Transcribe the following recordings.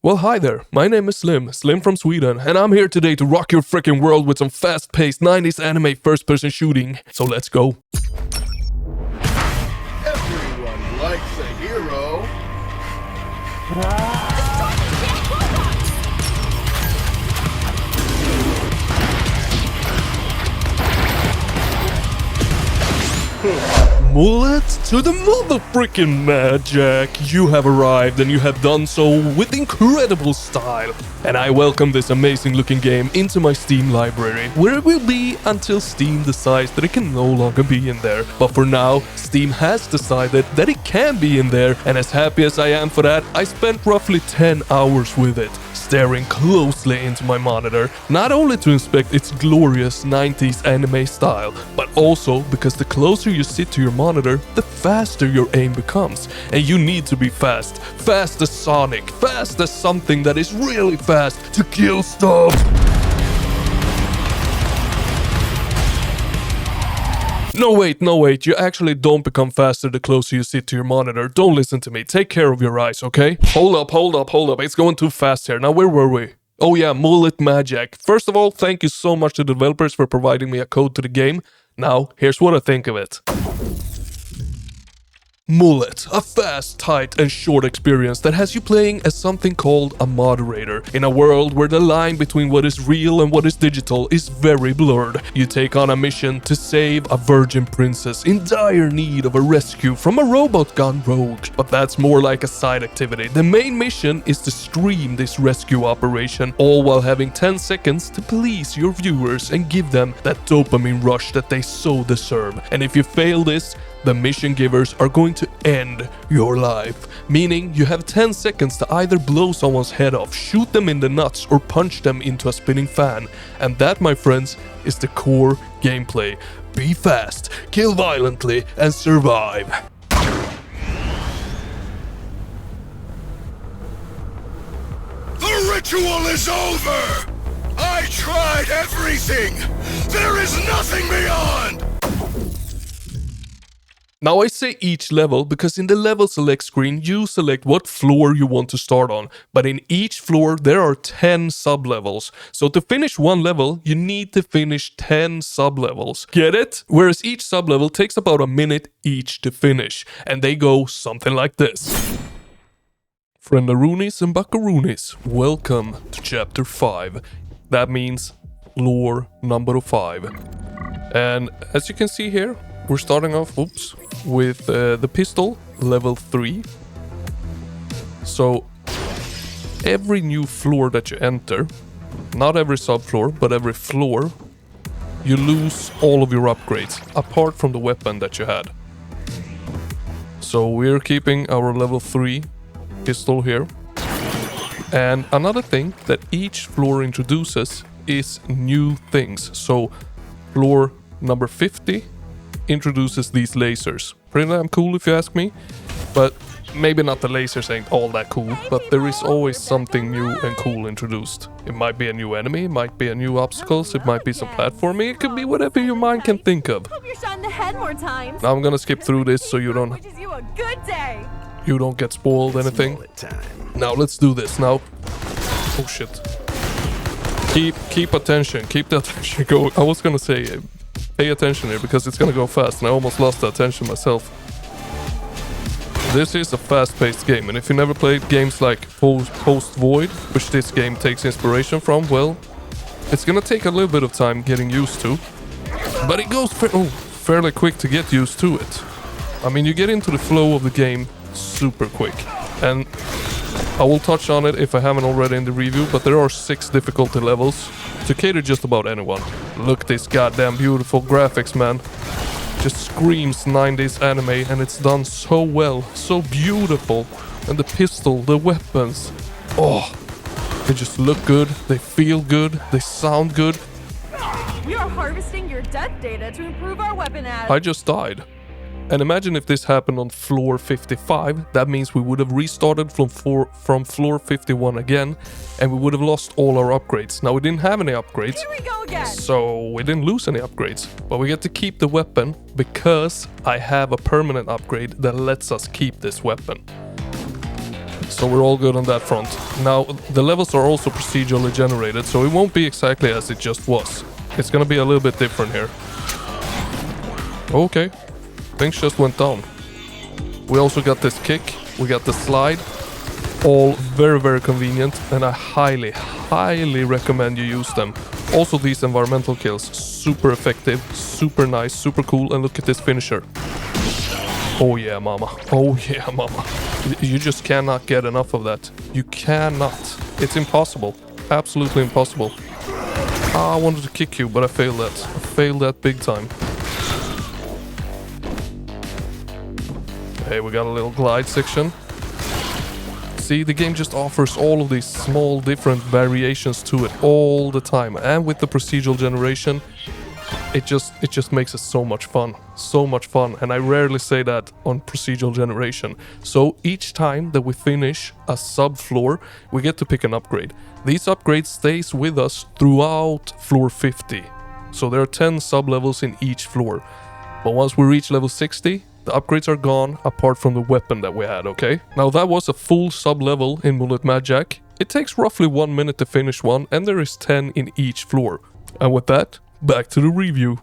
Well, hi there, my name is Slim from Sweden, and I'm here today to rock your freaking world with some fast-paced 90s anime first-person shooting. So let's go. Everyone likes a hero. Mullet to the motherfreaking Mad Jack. You have arrived and you have done so with incredible style. And I welcome this amazing looking game into my Steam library, where it will be until Steam decides that it can no longer be in there. But for now, Steam has decided that it can be in there, and as happy as I am for that, I spent roughly 10 hours with it, staring closely into my monitor, not only to inspect its glorious 90s anime style, but also because the closer you sit to your monitor, the faster your aim becomes. And you need to be fast. Fast as Sonic. Fast as something that is really fast to kill stuff. No wait, you actually don't become faster the closer you sit to your monitor. Don't listen to me, take care of your eyes, okay? Hold up, it's going too fast here. Now where were we? Oh yeah, Mullet Mad Jack. First of all, thank you so much to the developers for providing me a code to the game. Now, here's what I think of it. Mullet, a fast, tight and short experience that has you playing as something called a moderator. In a world where the line between what is real and what is digital is very blurred, you take on a mission to save a virgin princess in dire need of a rescue from a robot gone rogue. But that's more like a side activity. The main mission is to stream this rescue operation, all while having 10 seconds to please your viewers and give them that dopamine rush that they so deserve. And if you fail this, the mission givers are going to end your life, meaning you have 10 seconds to either blow someone's head off, shoot them in the nuts, or punch them into a spinning fan. And that, my friends, is the core gameplay. Be fast, kill violently, and survive. The ritual is over! I tried everything! There is nothing beyond! Now I say each level because in the level select screen you select what floor you want to start on, but in each floor there are 10 sub-levels. So to finish one level, you need to finish 10 sub-levels. Get it? Whereas each sub-level takes about a minute each to finish, and they go something like this. Friendaroonies and buckaroonies, welcome to chapter 5. That means floor number 5. And as you can see here, we're starting off, with the pistol, level 3. So, every new floor that you enter, not every subfloor, but every floor, you lose all of your upgrades, apart from the weapon that you had. So, we're keeping our level 3 pistol here. And another thing that each floor introduces is new things. So, floor number 50 introduces these lasers. Pretty damn cool if you ask me, but maybe not the lasers ain't all that cool, but there is always something new and cool introduced. It might be a new enemy, it might be a new obstacles, it might be some platforming, it could be whatever your mind can think of. Hope you're shot in the head more times. Now I'm gonna skip through this so you don't get spoiled anything. Now let's do this. Now, oh shit. Keep attention, keep the attention going. I was gonna say, pay attention here because it's gonna go fast, and I almost lost the attention myself. This is a fast-paced game, and if you never played games like Post Void, which this game takes inspiration from, well, it's gonna take a little bit of time getting used to, but it goes fairly quick to get used to it. I mean, you get into the flow of the game super quick, and I will touch on it if I haven't already in the review, but there are 6 difficulty levels to cater just about anyone. Look at this goddamn beautiful graphics, man. Just screams 90s anime, and it's done so well, so beautiful. And the pistol, the weapons, oh, they just look good, they feel good, they sound good. We are harvesting your death data to improve our weapon ads. I just died. And imagine if this happened on floor 55, that means we would have restarted from floor 51 again, and we would have lost all our upgrades. Now we didn't have any upgrades, Here we go again. so we didn't lose any upgrades, but we get to keep the weapon because I have a permanent upgrade that lets us keep this weapon. So we're all good on that front. Now, the levels are also procedurally generated, so it won't be exactly as it just was. It's gonna be a little bit different here. Okay, things just went down. We also got this kick, we got the slide. All very, very convenient, and I highly, highly recommend you use them. Also, these environmental kills, super effective, super nice, super cool, and look at this finisher. Oh yeah, mama. Oh yeah, mama. You just cannot get enough of that. You cannot. It's impossible. Absolutely impossible. Ah, I wanted to kick you, but I failed that. I failed that big time. Hey, we got a little glide section. See, the game just offers all of these small different variations to it all the time. And with the procedural generation, it just makes it so much fun. So much fun. And I rarely say that on procedural generation. So each time that we finish a subfloor, we get to pick an upgrade. These upgrades stays with us throughout floor 50. So there are 10 sub-levels in each floor. But once we reach level 60, the upgrades are gone, apart from the weapon that we had, okay? Now that was a full sub-level in Mullet Mad Jack. It takes roughly 1 minute to finish one, and there is 10 in each floor. And with that, back to the review.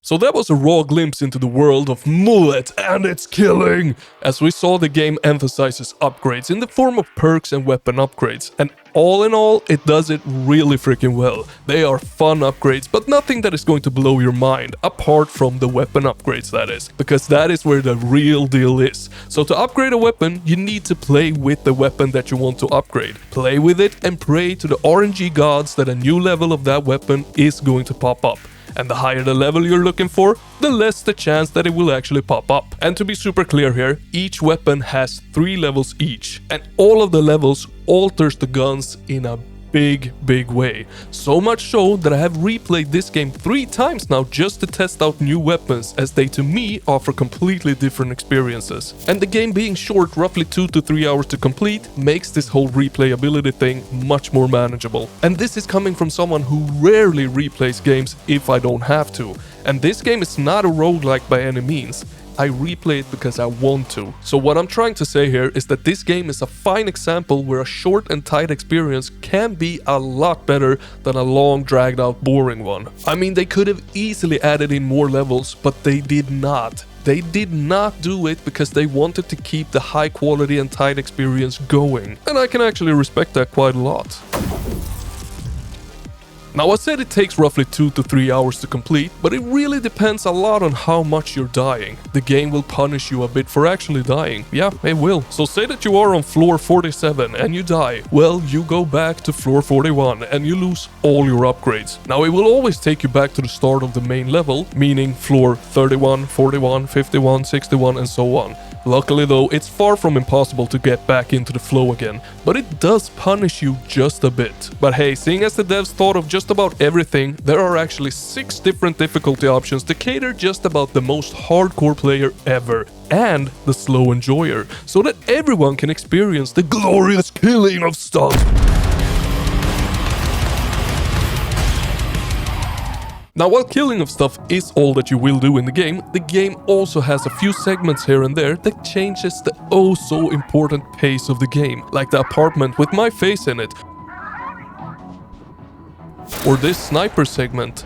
So that was a raw glimpse into the world of Mullet and its killing. As we saw, the game emphasizes upgrades in the form of perks and weapon upgrades. And all in all, it does it really freaking well. They are fun upgrades, but nothing that is going to blow your mind, apart from the weapon upgrades, that is. Because that is where the real deal is. So to upgrade a weapon, you need to play with the weapon that you want to upgrade. Play with it and pray to the RNG gods that a new level of that weapon is going to pop up. And the higher the level you're looking for, the less the chance that it will actually pop up. And to be super clear here, each weapon has 3 levels each, and all of the levels alters the guns in a big way. So much so that I have replayed this game 3 times now just to test out new weapons, as they to me offer completely different experiences. And the game being short, roughly 2 to 3 hours to complete, makes this whole replayability thing much more manageable. And this is coming from someone who rarely replays games if I don't have to. And this game is not a roguelike by any means. I replay it because I want to. So what I'm trying to say here is that this game is a fine example where a short and tight experience can be a lot better than a long, dragged out, boring one. I mean, they could have easily added in more levels, but they did not. They did not do it because they wanted to keep the high quality and tight experience going. And I can actually respect that quite a lot. Now, I said it takes roughly 2 to 3 hours to complete, but it really depends a lot on how much you're dying. The game will punish you a bit for actually dying. Yeah, it will. So say that you are on floor 47 and you die. Well, you go back to floor 41 and you lose all your upgrades. Now, it will always take you back to the start of the main level, meaning floor 31, 41, 51, 61 and so on. Luckily though, it's far from impossible to get back into the flow again, but it does punish you just a bit. But hey, seeing as the devs thought of just about everything, there are actually 6 different difficulty options to cater just about the most hardcore player ever, and the slow enjoyer, so that everyone can experience the glorious killing of stuff. Now, while killing of stuff is all that you will do in the game also has a few segments here and there that changes the oh so important pace of the game, like the apartment with my face in it, or this sniper segment.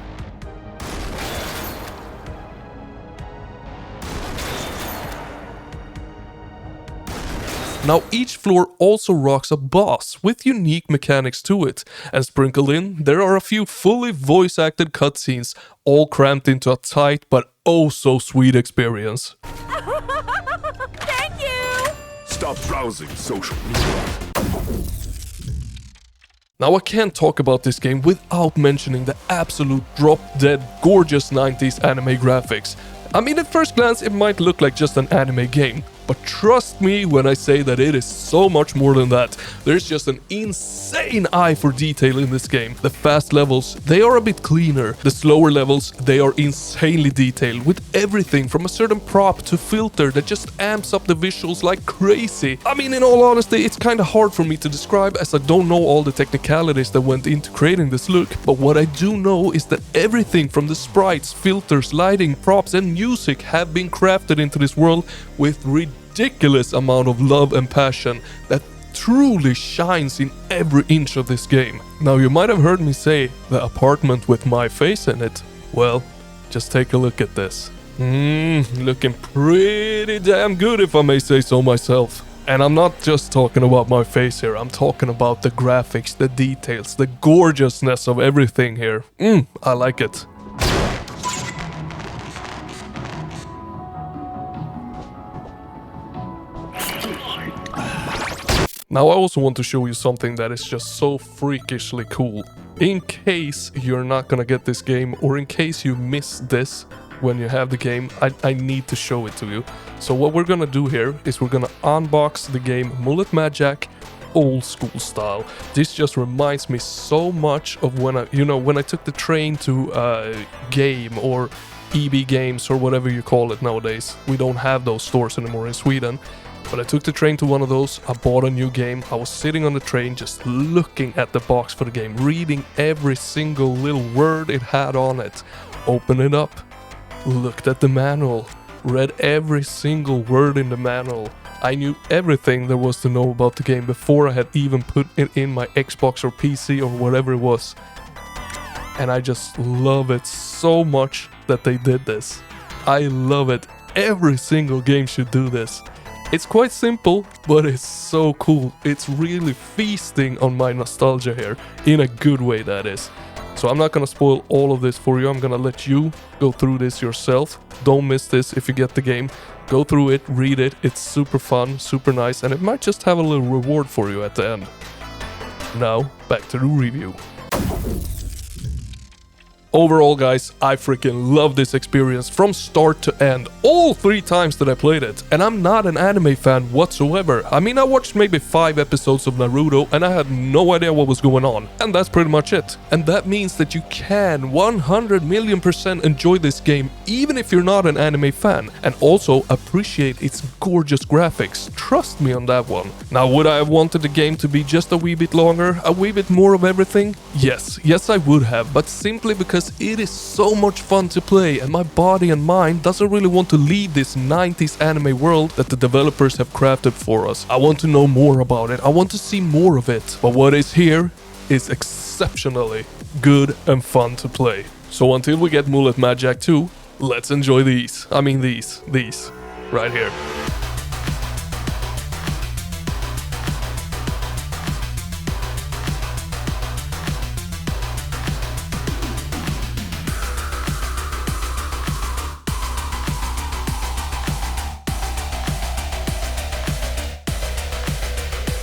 Now, each floor also rocks a boss with unique mechanics to it, and sprinkled in, there are a few fully voice-acted cutscenes, all cramped into a tight but oh so sweet experience. Thank you! Stop browsing social media. Now, I can't talk about this game without mentioning the absolute drop-dead gorgeous 90s anime graphics. I mean, at first glance it might look like just an anime game, but trust me when I say that it is so much more than that. There's just an insane eye for detail in this game. The fast levels, they are a bit cleaner. The slower levels, they are insanely detailed, with everything from a certain prop to filter that just amps up the visuals like crazy. I mean, in all honesty, it's kinda hard for me to describe, as I don't know all the technicalities that went into creating this look, but what I do know is that everything from the sprites, filters, lighting, props and music have been crafted into this world with ridiculous ridiculous amount of love and passion that truly shines in every inch of this game. Now, you might have heard me say the apartment with my face in it. Well, just take a look at this. Looking pretty damn good, if I may say so myself. And I'm not just talking about my face here, I'm talking about the graphics, the details, the gorgeousness of everything here. I like it. Now I also want to show you something that is just so freakishly cool. In case you're not gonna get this game, or in case you miss this when you have the game, I need to show it to you. So what we're gonna do here is we're gonna unbox the game Mullet Mad Jack old school style. This just reminds me so much of when I took the train to Game or EB Games or whatever you call it nowadays. We don't have those stores anymore in Sweden. But I took the train to one of those, I bought a new game, I was sitting on the train just looking at the box for the game, reading every single little word it had on it, opened it up, looked at the manual, read every single word in the manual. I knew everything there was to know about the game before I had even put it in my Xbox or PC or whatever it was. And I just love it so much that they did this. I love it. Every single game should do this. It's quite simple, but it's so cool. It's really feasting on my nostalgia here, in a good way that is. So I'm not gonna spoil all of this for you, I'm gonna let you go through this yourself. Don't miss this if you get the game. Go through it, read it, it's super fun, super nice, and it might just have a little reward for you at the end. Now, back to the review. Overall, guys, I freaking love this experience from start to end, all 3 times that I played it, and I'm not an anime fan whatsoever. I mean, I watched maybe 5 episodes of Naruto and I had no idea what was going on, and that's pretty much it. And that means that you can 100,000,000% enjoy this game even if you're not an anime fan, and also appreciate its gorgeous graphics. Trust me on that one. Now, would I have wanted the game to be just a wee bit longer, a wee bit more of everything? Yes I would have, but simply because it is so much fun to play and my body and mind doesn't really want to leave this 90s anime world that the developers have crafted for us. I want to know more about it, I want to see more of it, but what is here is exceptionally good and fun to play. So until we get Mullet Mad Jack 2, let's enjoy these. I mean these right here.